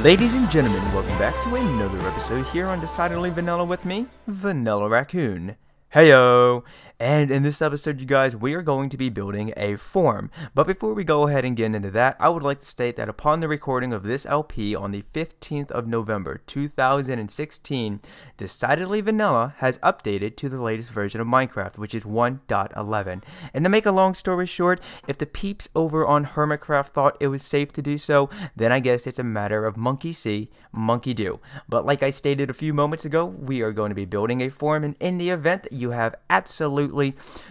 Ladies and gentlemen, welcome back to another episode here on Decidedly Vanilla with me, Vanillaraccoon. Heyo! And in this episode, you guys, we are going to be building a form. But before we go ahead and get into that, I would like to state that upon the recording of this LP on the 15th of November, 2016, Decidedly Vanilla has updated to the latest version of Minecraft, which is 1.11. And to make a long story short, if the peeps over on Hermitcraft thought it was safe to do so, then I guess it's a matter of monkey see, monkey do. But like I stated a few moments ago, we are going to be building a form, and in the event that you have absolutely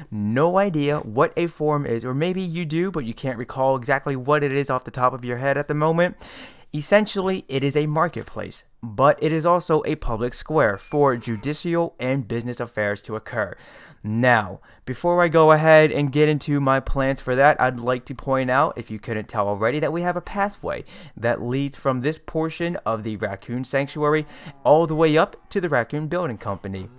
no idea what a form is, or maybe you do, but you can't recall exactly what it is off the top of your head at the moment, essentially it is a marketplace, but it is also a public square for judicial and business affairs to occur. Now, before I go ahead and get into my plans for that, I'd like to point out, if you couldn't tell already, that we have a pathway that leads from this portion of the Raccoon Sanctuary all the way up to the Raccoon Building Company.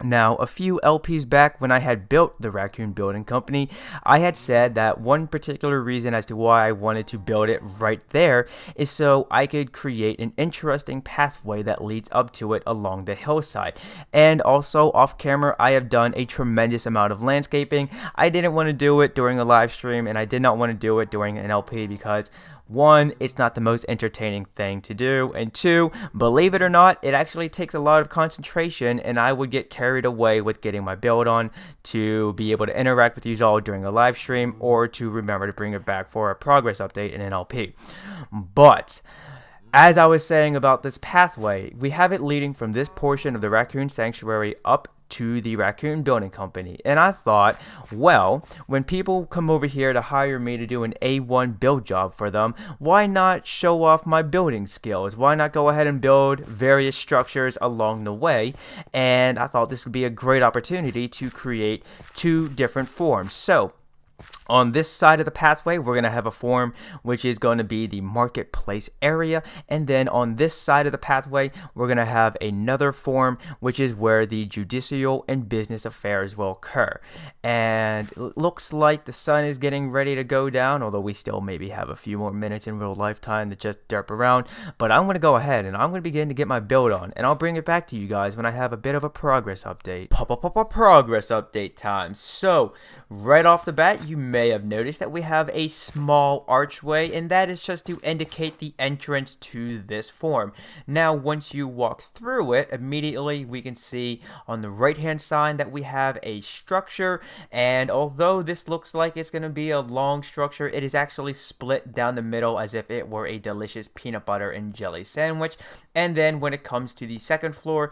Now, a few LPs back when I had built the Raccoon Building Company, I had said that one particular reason as to why I wanted to build it right there is so I could create an interesting pathway that leads up to it along the hillside. And also, off camera, I have done a tremendous amount of landscaping. I didn't want to do it during a live stream, and I did not want to do it during an LP because one, it's not the most entertaining thing to do, and two, believe it or not, it actually takes a lot of concentration, and I would get carried away with getting my build on to be able to interact with you all during a live stream, or to remember to bring it back for a progress update in an LP. But as I was saying about this pathway, we have it leading from this portion of the Raccoon Sanctuary up to the Raccoon Building Company. And I thought, well, when people come over here to hire me to do an A1 build job for them, why not show off my building skills? Why not go ahead and build various structures along the way? And I thought this would be a great opportunity to create two different forms. So on this side of the pathway, we're going to have a form which is going to be the marketplace area. And then on this side of the pathway, we're going to have another form which is where the judicial and business affairs will occur. And it looks like the sun is getting ready to go down, although we still maybe have a few more minutes in real life time to just derp around. But I'm going to go ahead and I'm going to begin to get my build on, and I'll bring it back to you guys when I have a bit of a progress update. Progress update time. So right off the bat, you may have noticed that we have a small archway, and that is just to indicate the entrance to this form. Now, once you walk through it, immediately we can see on the right hand side that we have a structure, and although this looks like it's going to be a long structure, it is actually split down the middle as if it were a delicious peanut butter and jelly sandwich. And then when it comes to the second floor,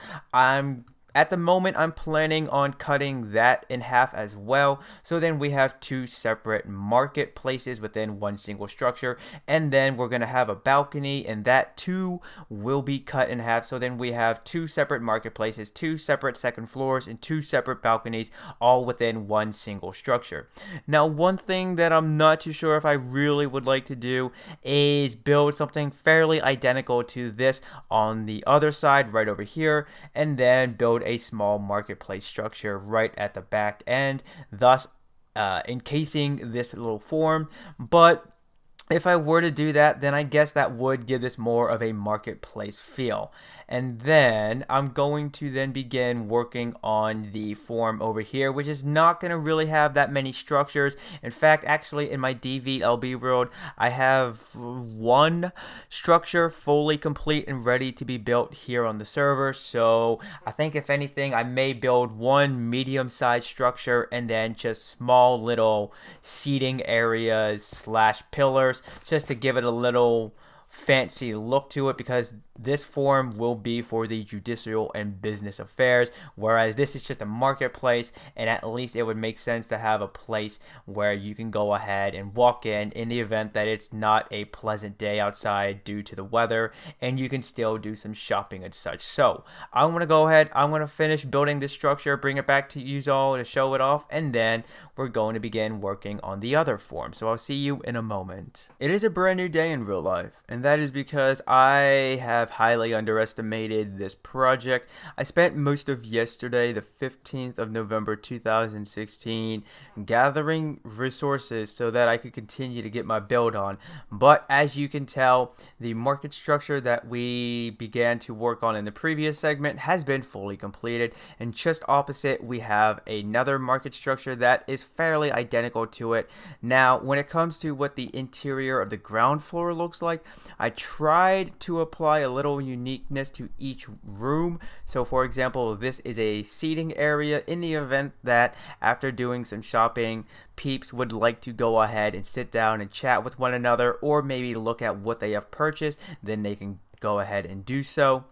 at the moment, I'm planning on cutting that in half as well. So then we have two separate marketplaces within one single structure. And then we're going to have a balcony, and that too will be cut in half. So then we have two separate marketplaces, two separate second floors, and two separate balconies, all within one single structure. Now, one thing that I'm not too sure if I really would like to do is build something fairly identical to this on the other side right over here, and then build a small marketplace structure right at the back end, thus encasing this little form. But if I were to do that, then I guess that would give this more of a marketplace feel. And then I'm going to then begin working on the form over here, which is not going to really have that many structures. In fact, actually in my DVLB world, I have one structure fully complete and ready to be built here on the server. So I think if anything, I may build one medium-sized structure and then just small little seating areas / pillars just to give it a little fancy look to it, because This forum will be for the judicial and business affairs, whereas this is just a marketplace, and at least it would make sense to have a place where you can go ahead and walk in the event that it's not a pleasant day outside due to the weather, and you can still do some shopping and such. So I'm going to go ahead, I'm going to finish building this structure, bring it back to you all to show it off, and then we're going to begin working on the other form. So I'll see you in a moment. It is a brand new day in real life, and that is because I have highly underestimated this project. I spent most of yesterday, the 15th of November 2016, gathering resources so that I could continue to get my build on. But as you can tell, the market structure that we began to work on in the previous segment has been fully completed, and just opposite we have another market structure that is fairly identical to it. Now, when it comes to what the interior of the ground floor looks like, I tried to apply a little uniqueness to each room. So for example, this is a seating area in the event that after doing some shopping, peeps would like to go ahead and sit down and chat with one another, or maybe look at what they have purchased, then they can go ahead and do so.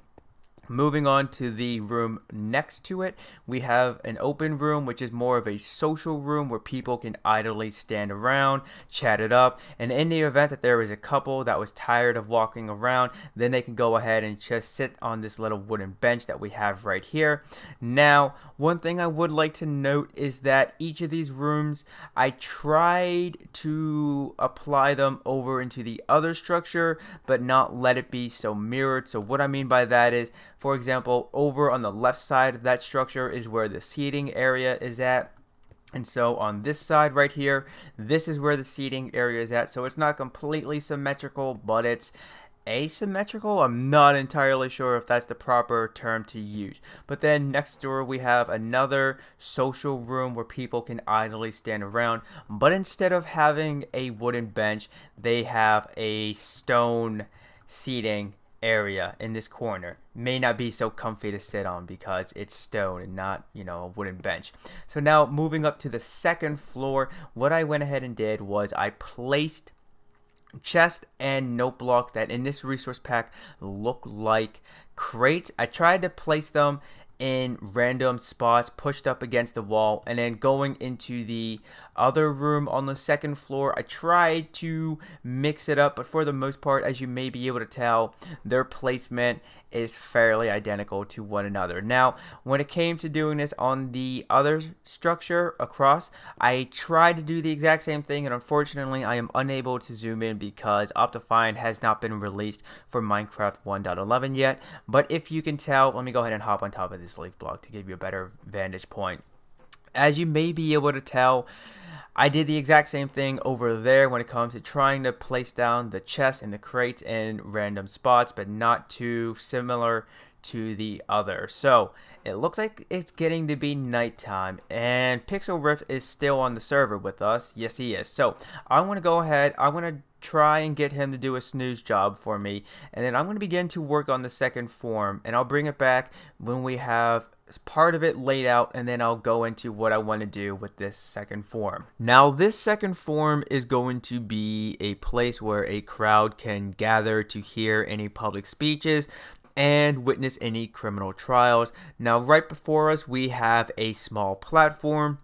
Moving on to the room next to it, we have an open room, which is more of a social room where people can idly stand around, chat it up, and in the event that there is a couple that was tired of walking around, then they can go ahead and just sit on this little wooden bench that we have right here. Now, one thing I would like to note is that each of these rooms, I tried to apply them over into the other structure, but not let it be so mirrored. So what I mean by that is, for example, over on the left side of that structure is where the seating area is at. And so on this side right here, this is where the seating area is at. So it's not completely symmetrical, but it's asymmetrical. I'm not entirely sure if that's the proper term to use. But then next door we have another social room where people can idly stand around, but instead of having a wooden bench, they have a stone seating area in this corner. May not be so comfy to sit on because it's stone and not, a wooden bench. So now moving up to the second floor, what I went ahead and did was I placed chest and note blocks that in this resource pack look like crates. I tried to place them in random spots pushed up against the wall, and then going into the other room on the second floor, I tried to mix it up, but for the most part, as you may be able to tell, their placement is fairly identical to one another. Now, when it came to doing this on the other structure across, I tried to do the exact same thing, and unfortunately I am unable to zoom in because Optifine has not been released for Minecraft 1.11 yet. But if you can tell, let me go ahead and hop on top of this leaf block to give you a better vantage point. As you may be able to tell, I did the exact same thing over there when it comes to trying to place down the chest and the crates in random spots, but not too similar to the other. So it looks like it's getting to be nighttime, and Pixel Rift is still on the server with us. Yes, he is. So I'm going to go ahead, I'm going to try and get him to do a snooze job for me, and then I'm going to begin to work on the second form, and I'll bring it back when we have part of it laid out, and then I'll go into what I want to do with this second form. Now, this second form is going to be a place where a crowd can gather to hear any public speeches and witness any criminal trials. Now, right before us, we have a small platform.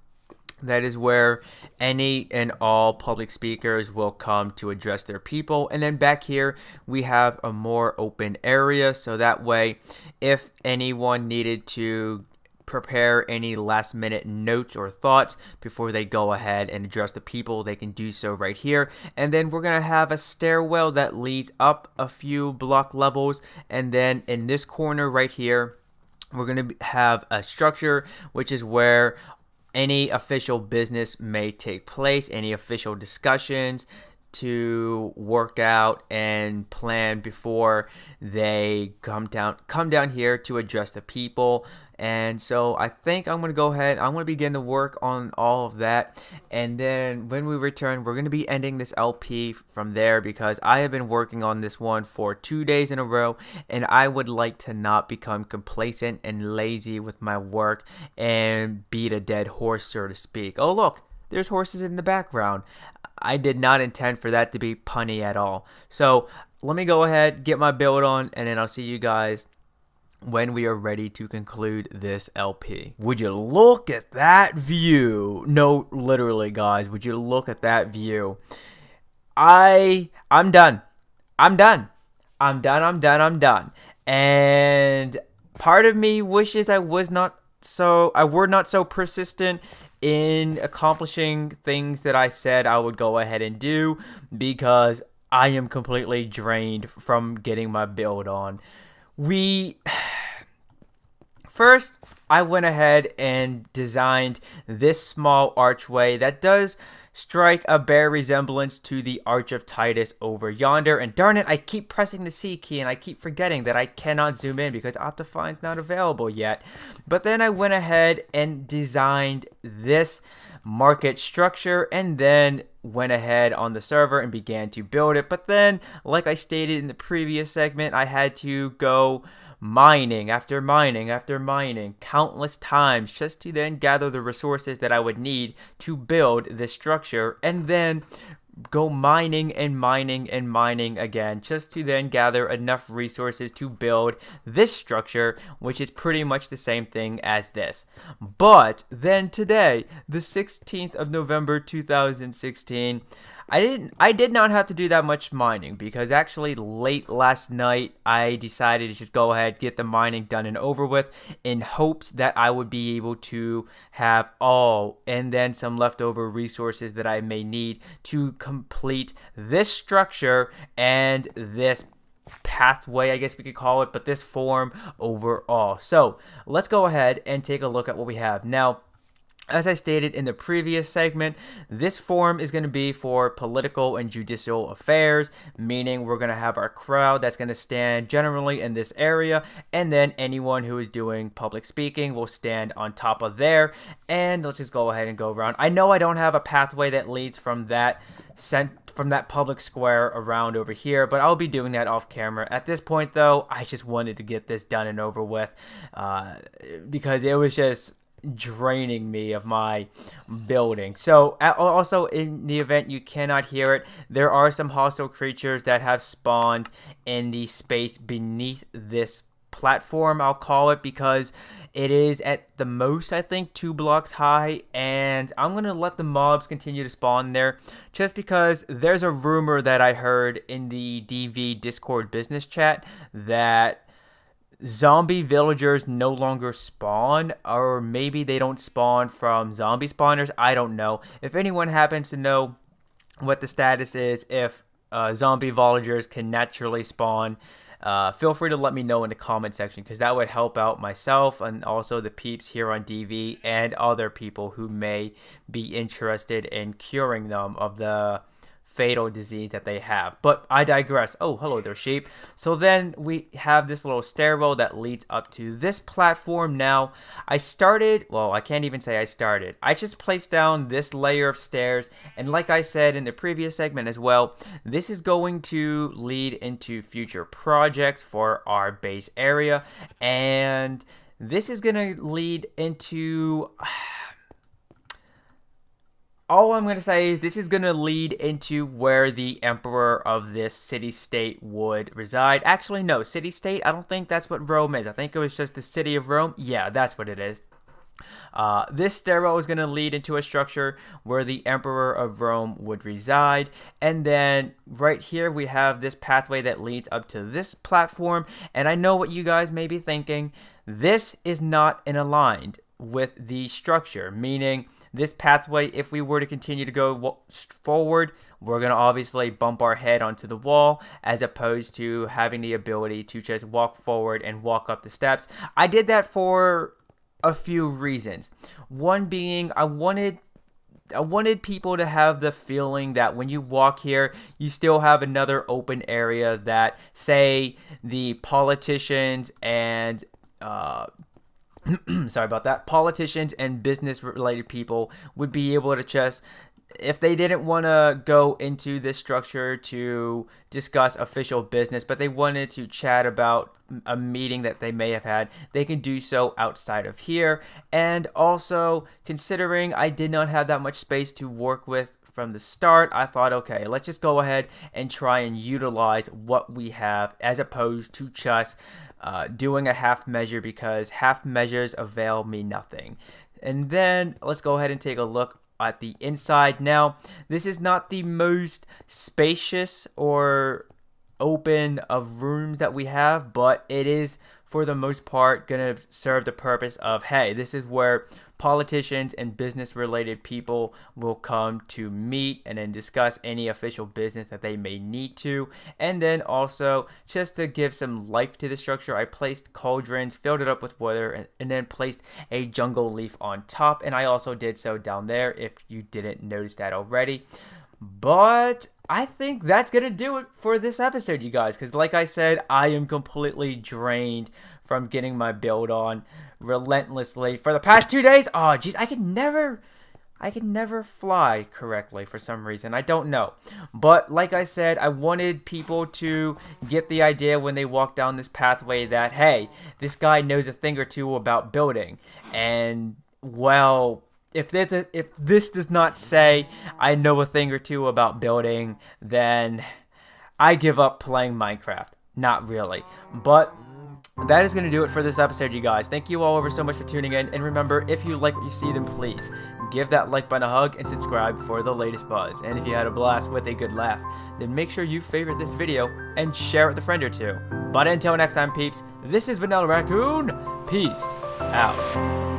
That is where any and all public speakers will come to address their people. And then back here, we have a more open area. So that way, if anyone needed to prepare any last minute notes or thoughts before they go ahead and address the people, they can do so right here. And then we're going to have a stairwell that leads up a few block levels. And then in this corner right here, we're going to have a structure, which is where any official business may take place, any official discussions to work out and plan before they come down here to address the people. And so I think I'm going to go ahead, I'm going to begin to work on all of that, and then when we return, we're going to be ending this LP from there, because I have been working on this one for 2 days in a row, and I would like to not become complacent and lazy with my work and beat a dead horse, so to speak. Oh look, there's horses in the background. I did not intend for that to be punny at all. So let me go ahead, get my build on, and then I'll see you guys when we are ready to conclude this LP. Would you look at that view? No, literally, guys, would you look at that view? I'm done. I'm done. I'm done. I'm done. I'm done. And part of me wishes I were not so persistent in accomplishing things that I said I would go ahead and do, because I am completely drained from getting my build on. First, I went ahead and designed this small archway that does strike a bare resemblance to the Arch of Titus over yonder. And darn it, I keep pressing the C key and I keep forgetting that I cannot zoom in because Optifine's not available yet. But then I went ahead and designed this market structure and then went ahead on the server and began to build it. But then, like I stated in the previous segment, I had to go mining after mining after mining countless times just to then gather the resources that I would need to build this structure, and then go mining and mining and mining again just to then gather enough resources to build this structure, which is pretty much the same thing as this. But then today, the 16th of November 2016, I did not have to do that much mining, because actually late last night I decided to just go ahead, get the mining done and over with, in hopes that I would be able to have all and then some leftover resources that I may need to complete this structure and this pathway, I guess we could call it, but this form overall. So let's go ahead and take a look at what we have now. As I stated in the previous segment, this forum is going to be for political and judicial affairs, meaning we're going to have our crowd that's going to stand generally in this area, and then anyone who is doing public speaking will stand on top of there. And let's just go ahead and go around. I know I don't have a pathway that leads from that public square around over here, but I'll be doing that off camera. At this point, though, I just wanted to get this done and over with, because it was just draining me of my building. So also, in the event you cannot hear it, there are some hostile creatures that have spawned in the space beneath this platform, I'll call it, because it is at the most, I think, 2 blocks high, and I'm gonna let the mobs continue to spawn there just because there's a rumor that I heard in the DV Discord business chat that zombie villagers no longer spawn, or maybe they don't spawn from zombie spawners. I don't know. If anyone happens to know what the status is, if zombie villagers can naturally spawn, feel free to let me know in the comment section, because that would help out myself and also the peeps here on DV and other people who may be interested in curing them of the fatal disease that they have. But I digress. Oh, hello there, sheep. So then we have this little stairwell that leads up to this platform. Now, I can't even say I started. I just placed down this layer of stairs, and like I said in the previous segment as well, this is going to lead into future projects for our base area, and this is going to lead into all I'm going to say is this is going to lead into where the emperor of this city-state would reside. Actually, no, city-state, I don't think that's what Rome is. I think it was just the city of Rome. Yeah, that's what it is. This stairwell is going to lead into a structure where the emperor of Rome would reside. And then right here we have this pathway that leads up to this platform. And I know what you guys may be thinking. This is not aligned with the structure, meaning this pathway, if we were to continue to go forward, we're going to obviously bump our head onto the wall, as opposed to having the ability to just walk forward and walk up the steps. I did that for a few reasons. One being, I wanted people to have the feeling that when you walk here, you still have another open area that, say, the politicians and sorry about that, politicians and business related people would be able to just, if they didn't want to go into this structure to discuss official business, but they wanted to chat about a meeting that they may have had, they can do so outside of here. And also, considering I did not have that much space to work with from the start, I thought, okay, let's just go ahead and try and utilize what we have as opposed to just doing a half measure, because half measures avail me nothing. And then let's go ahead and take a look at the inside. Now, this is not the most spacious or open of rooms that we have, but it is for the most part gonna serve the purpose of, hey, this is where politicians and business related people will come to meet and then discuss any official business that they may need to. And then also, just to give some life to the structure, I placed cauldrons, filled it up with water, and then placed a jungle leaf on top. And I also did so down there, if you didn't notice that already. But I think that's going to do it for this episode, you guys, because like I said, I am completely drained from getting my build on relentlessly for the past 2 days. Oh, geez, I can never fly correctly for some reason. I don't know. But like I said, I wanted people to get the idea when they walk down this pathway that, hey, this guy knows a thing or two about building. And, well, if this does not say I know a thing or two about building, then I give up playing Minecraft. Not really. But that is going to do it for this episode, you guys. Thank you all ever so much for tuning in. And remember, if you like what you see, then please give that like button a hug and subscribe for the latest buzz. And if you had a blast with a good laugh, then make sure you favorite this video and share it with a friend or two. But until next time, peeps, this is Vanillaraccoon. Peace out.